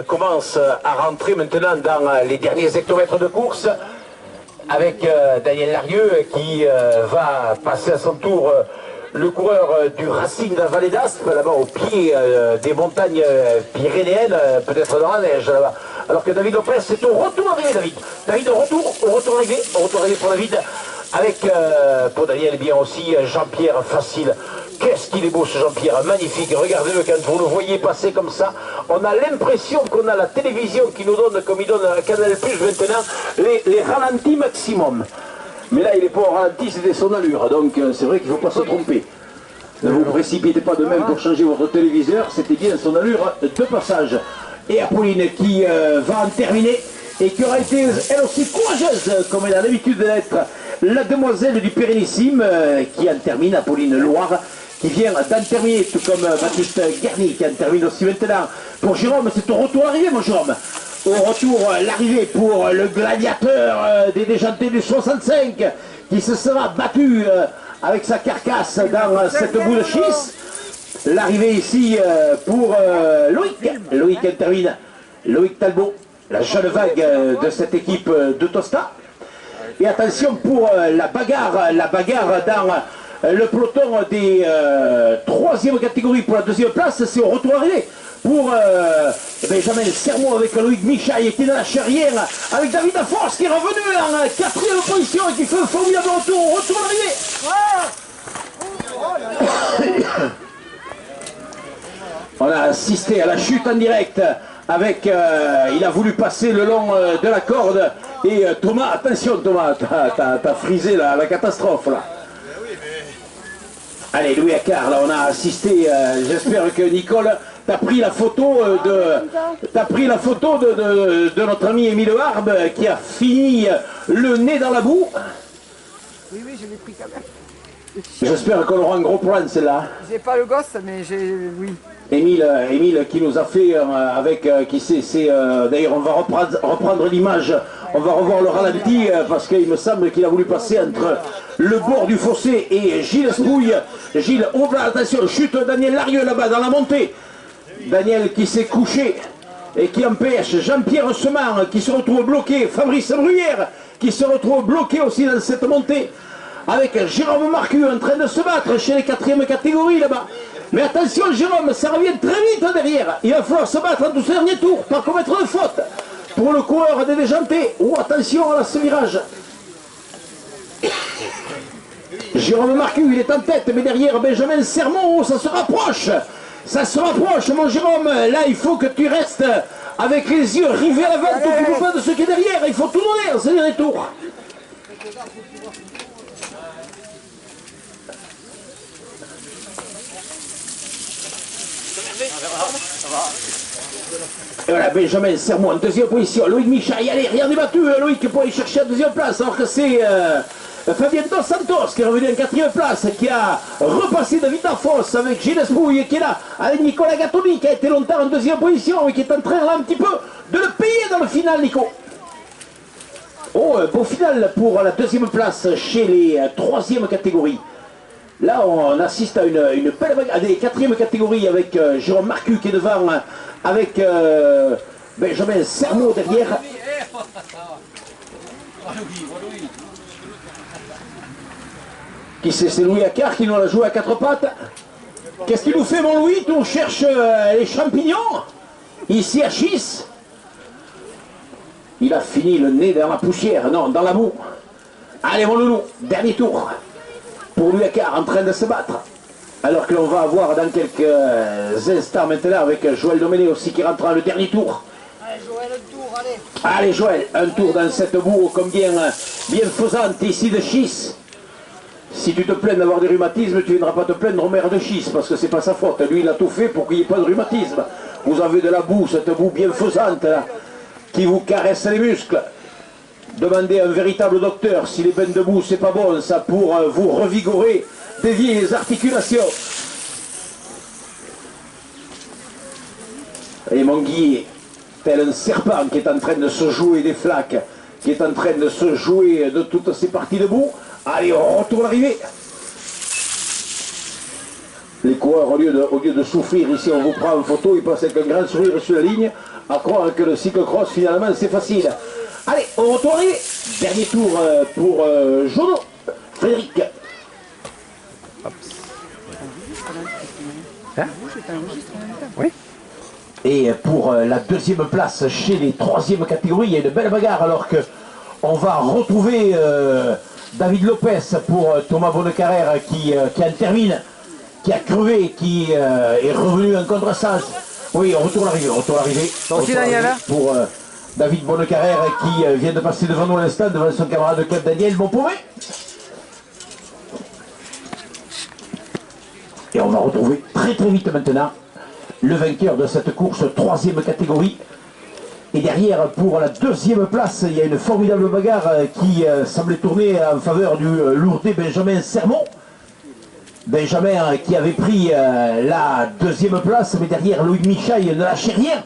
commence à rentrer maintenant dans les derniers hectomètres de course avec Daniel Larieux qui va passer à son tour le coureur du Racing de la Vallée d'Aspe, là-bas au pied des montagnes pyrénéennes, peut-être dans la neige là-bas. Alors que David Lopez est au retour arrivé, David. David au retour arrivé pour David. Avec, pour Daniel, bien aussi, Jean-Pierre Facile. Qu'est-ce qu'il est beau ce Jean-Pierre, magnifique. Regardez-le quand vous le voyez passer comme ça. On a l'impression qu'on a la télévision qui nous donne, comme il donne à Canal Plus maintenant, les ralentis maximum. Mais là, il n'est pas au ralenti, c'était son allure. Donc, c'est vrai qu'il ne faut pas se tromper. Ne vous précipitez pas de même pour changer votre téléviseur. C'était bien son allure de passage. Et Apolline qui va en terminer et qui aura été elle aussi courageuse, comme elle a l'habitude d'être, la demoiselle du Pérénissime, qui en termine, Apolline Loire, qui vient d'en terminer, tout comme Baptiste Garny, qui en termine aussi maintenant. Pour Jérôme, c'est au retour arrivé, mon Jérôme. Au retour, l'arrivée pour le gladiateur des déjantés du 65, qui se sera battu avec sa carcasse dans cette boue de schiste. L'arrivée ici pour Loïc qui termine, Loïc Talbot, la jeune vague de cette équipe de Tosta. Et attention pour la bagarre dans le peloton des 3e catégories pour la 2e place, c'est au retour arrivé pour Benjamin Sermon avec Loïc Michaille qui est dans la charrière, avec David Laforce qui est revenu en 4e position et qui fait un formidable retour arrivé. On a assisté à la chute en direct avec, il a voulu passer le long de la corde et Thomas, attention Thomas, t'as frisé la catastrophe là. Allez, Louis Accard, là on a assisté, j'espère que Nicole, t'as pris la photo de notre ami Émile Barbe qui a fini le nez dans la boue. Oui, je l'ai pris quand même. J'espère qu'on aura un gros plan celle-là. J'ai pas le gosse, mais oui. Émile qui nous a fait avec, d'ailleurs on va reprendre l'image, on va revoir le ralenti parce qu'il me semble qu'il a voulu passer entre le bord du fossé et Gilles Spouille. Gilles, oh là, attention, chute Daniel Larieux là-bas dans la montée. Daniel qui s'est couché et qui empêche Jean-Pierre Semant qui se retrouve bloqué, Fabrice Bruyère qui se retrouve bloqué aussi dans cette montée, avec Jérôme Marcu en train de se battre chez les 4e catégories là-bas. Mais attention Jérôme, ça revient très vite derrière. Il va falloir se battre dans ce dernier tour, pas commettre de faute. Pour le coureur des déjantés. Oh, attention à ce virage. Jérôme Marcu, il est en tête, mais derrière Benjamin Sermon, oh, ça se rapproche. Ça se rapproche, mon Jérôme. Là, il faut que tu restes avec les yeux rivés à la vente. Tu ne peux pas de ce qui est derrière. Il faut tout donner dans ce dernier tour. Et voilà, Benjamin Sermon en deuxième position. Loïc Michaille, allez, rien débattu. Loïc pour aller chercher la deuxième place, alors que c'est Fabien Dos Santos qui est revenu en 4e place, qui a repassé David Darfos avec Gilles Bouille qui est là, avec Nicolas Gattoni qui a été longtemps en deuxième position et qui est en train là un petit peu de le payer dans le final, Nico. Oh, beau final pour la deuxième place chez les 3e catégories. Là, on assiste à une belle bagarre des 4e catégories avec Jérôme Marcu qui est devant, avec Benjamin Sermon derrière. Qui c'est Louis Accard qui nous l'a joué à 4 pattes. Qu'est-ce qu'il nous fait, mon Louis? On cherche les champignons ici à Chis. Il a fini le nez dans la poussière, non, dans la boue. Allez, mon loulou, dernier tour pour Louis Accard en train de se battre. Alors que l'on va avoir dans quelques instants maintenant avec Joël Doméné aussi qui rentrera le dernier tour. Allez, Joël, un tour, allez. Allez, Joël, un tour dans cette boue combien bien faisante ici de Chis. Si tu te plains d'avoir des rhumatismes, tu ne viendras pas te plaindre au maire de Chis, parce que c'est pas sa faute. Lui, il a tout fait pour qu'il n'y ait pas de rhumatisme. Vous avez de la boue, cette boue bien faisante, là, qui vous caresse les muscles. Demandez à un véritable docteur si les bains de boue, c'est pas bon, ça, pour vous revigorer des vieilles articulations. Et mon Guy, tel un serpent qui est en train de se jouer des flaques, qui est en train de se jouer de toutes ces parties de boue. Allez, on retourne l'arrivée. Les coureurs, au lieu de souffrir, ici on vous prend en photo, ils passent avec un grand sourire sur la ligne, à croire que le cyclocross finalement c'est facile. Allez, on retourne l'arrivée. Dernier tour pour Jono. Frédéric. Hein? Oui. Et pour la deuxième place chez les 3e catégories, il y a une belle bagarre alors que on va retrouver David Lopez pour Thomas Bonnecarrère qui en termine, qui a crevé, qui est revenu en contresens. Oui, on retourne l'arrivée, aussi Daniel, hein? Pour David Bonnecarrère qui vient de passer devant nous à l'instant, devant son camarade de club Daniel Montpauvet. Et on va retrouver très vite maintenant le vainqueur de cette course 3e catégorie. Et derrière, pour la 2e place, il y a une formidable bagarre qui semblait tourner en faveur du lourdé Benjamin Sermon. Benjamin qui avait pris la 2e place, mais derrière Loïc Michaille ne lâchait rien.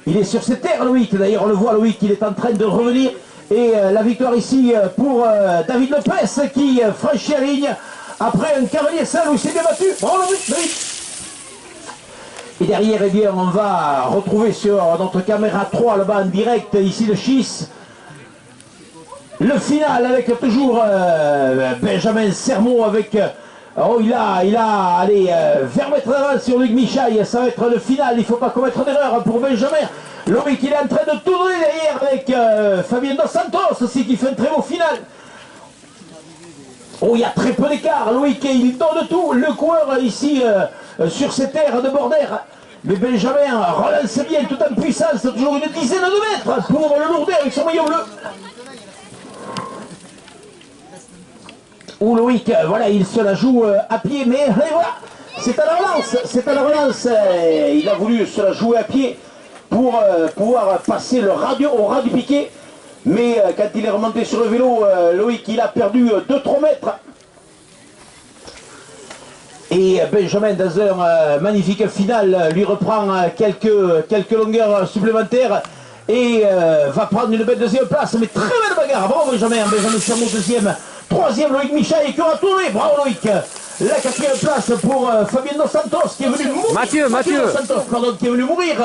Il est sur ses terres, Loïc. D'ailleurs, on le voit, Loïc, il est en train de revenir. Et la victoire ici pour David Lopez qui franchit la ligne après un cavalier seul où il s'est bien battu. Bravo, Loïc. Et derrière, eh bien, on va retrouver sur notre caméra 3 là-bas en direct ici de Chis le final avec toujours Benjamin Sermon avec oh il a allez vers mettre d'avance sur Luc Michaille. Ça va être le final, il ne faut pas commettre d'erreur pour Benjamin. Loïc il est en train de tout donner derrière avec Fabien Dos Santos aussi qui fait un très beau final. Oh, il y a très peu d'écart, Loïc, il donne tout, le coureur ici sur ces terres de Bordère. Mais Benjamin relance bien tout en puissance, toujours une dizaine de mètres pour le lourdet avec son maillot bleu. Où Loïc, voilà, il se la joue à pied, mais voilà, c'est à la relance, il a voulu se la jouer à pied pour pouvoir passer au ras du piquet. Mais quand il est remonté sur le vélo, Loïc, il a perdu 2-3 mètres. Et Benjamin, dans un magnifique final, lui reprend quelques longueurs supplémentaires et va prendre une belle 2e place. Mais très belle bagarre. Bravo Benjamin. Benjamin Sermon 2e. 3e Loïc Michaille qui aura tourné. Bravo Loïc. La 4e place pour Fabien Dos Santos qui est venu mourir. Mathieu Dos Santos, pardon, qui est venu mourir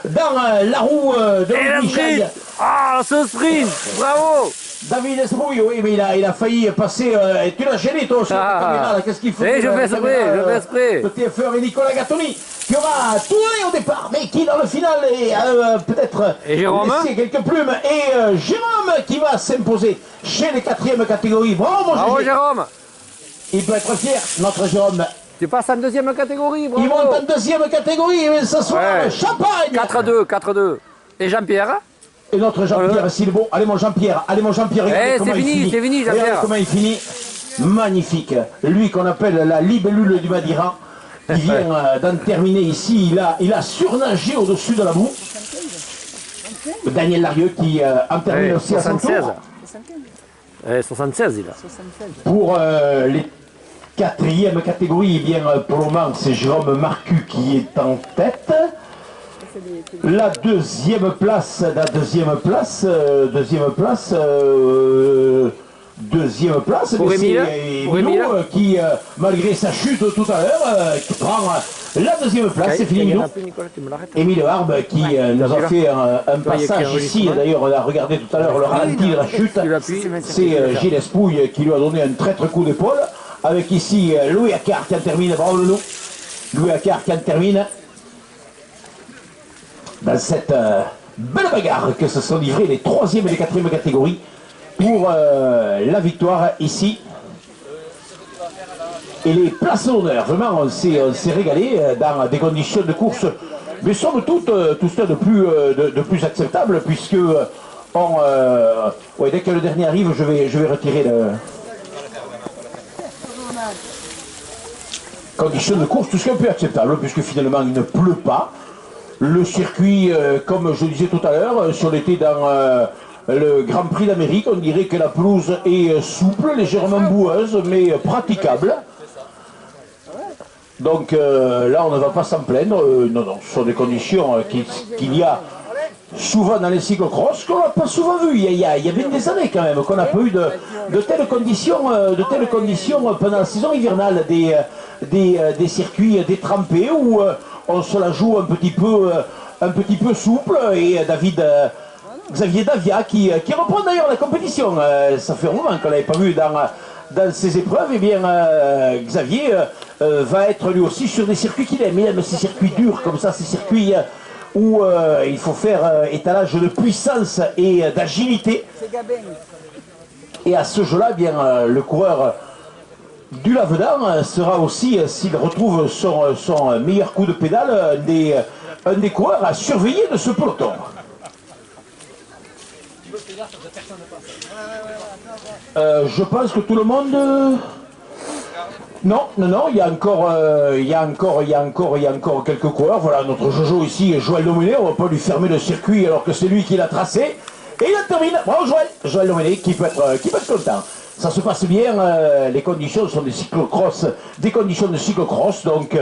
dans la roue de Michel. Ah, ce sprint, bravo. David Espouille, oui, mais il a failli passer. Tu l'as gêné, toi, sur la caméra, là. Qu'est-ce qu'il faut? Je fais exprès. Le TF1 et Nicolas Gattoni, qui aura tourné au départ, mais qui, dans le final, est peut-être laissé quelques plumes. Et Jérôme, qui va s'imposer chez les 4e catégories. Bravo, Jérôme. Il peut être fier, notre Jérôme. Tu passes en 2e catégorie, bravo. Il monte en 2e catégorie, mais ce soir, champagne. 4-2. Et Jean-Pierre? Et notre Jean-Pierre, s'il est beau. Allez mon Jean-Pierre, regardez comment il finit. C'est fini, Jean-Pierre. Regardez comment il finit. Magnifique. Lui qu'on appelle la libellule du Madeira, qui vient d'en terminer ici. Il a surnagé au-dessus de la boue. Daniel Larieux qui en termine aussi à son tour. 76, il a. Pour les 4e catégories, eh bien, pour le moment, c'est Jérôme Marcu qui est en tête. La deuxième place, pour Émile qui, malgré sa chute tout à l'heure, qui prend la deuxième place, c'est fini. Émile Barbe qui nous a fait un passage ici, d'ailleurs on a regardé tout à l'heure le ralenti de la chute, c'est Gilles Espouille qui lui a donné un traître coup d'épaule, avec ici Louis Accard qui en termine, bravo le loup, Louis Accard qui en termine. Dans cette belle bagarre que se sont livrés les 3e et les 4e catégories pour la victoire ici. Et les places d'honneur, vraiment on s'est régalé dans des conditions de course, mais somme toute tout ça de plus acceptable, puisque dès que le dernier arrive, je vais retirer le... Conditions de course tout ce qui est un peu acceptable, puisque finalement il ne pleut pas. Le circuit, comme je disais tout à l'heure, si on était dans le Grand Prix d'Amérique, on dirait que la pelouse est souple, légèrement boueuse, mais praticable. Donc là, on ne va pas s'en plaindre. Non, ce sont des conditions qu'il y a souvent dans les cyclocross, qu'on n'a pas souvent vu. Il y a bien des années quand même, qu'on n'a pas eu de telles conditions pendant la saison hivernale, des circuits détrempés où on se la joue un petit peu souple, et Xavier Davia qui reprend d'ailleurs la compétition. Ça fait un moment qu'on ne l'avait pas vu dans ces épreuves. Et bien Xavier va être lui aussi sur des circuits qu'il aime. Il aime ces circuits durs comme ça, ces circuits où il faut faire étalage de puissance et d'agilité. Et à ce jeu-là, bien le coureur du Lavedan sera aussi, s'il retrouve son meilleur coup de pédale, un des coureurs à surveiller de ce peloton. Je pense que tout le monde... Non, il y a encore quelques coureurs. Voilà, notre Jojo ici, Joël Domené, on ne va pas lui fermer le circuit alors que c'est lui qui l'a tracé. Et il termine. Bravo Joël Domené qui peut être content. Ça se passe bien, les conditions sont des conditions de cyclocross, donc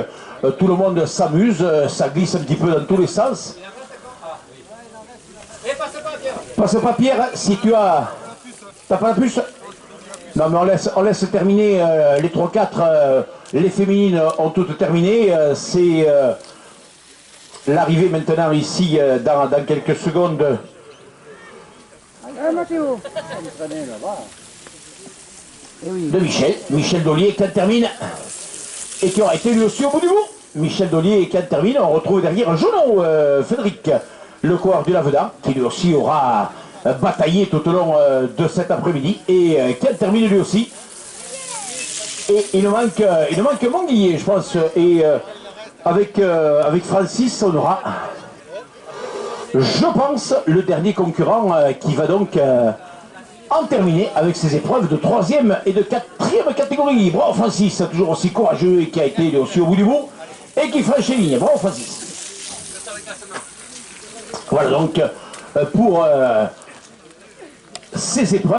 tout le monde s'amuse, ça glisse un petit peu dans tous les sens. Passe pas Pierre, si tu as... T'as pas la puce? Non mais on laisse terminer les 3-4, les féminines ont toutes terminé, c'est l'arrivée maintenant ici dans quelques secondes. De Michel Dollier qui en termine et qui aura été lui aussi au bout du bout. Michel Dollier qui en termine, on retrouve derrière Jono Frédéric, le coureur du Lavedan, qui lui aussi aura bataillé tout au long de cet après-midi et qui en termine lui aussi. Et il nous manque Monguillet, je pense, et avec Francis, on aura, je pense, le dernier concurrent qui va donc en terminer avec ses épreuves de 3e et de 4e catégorie. Bravo Francis, toujours aussi courageux et qui a été aussi au bout du bout et qui franchit les lignes. Bravo Francis. Voilà donc pour ces épreuves.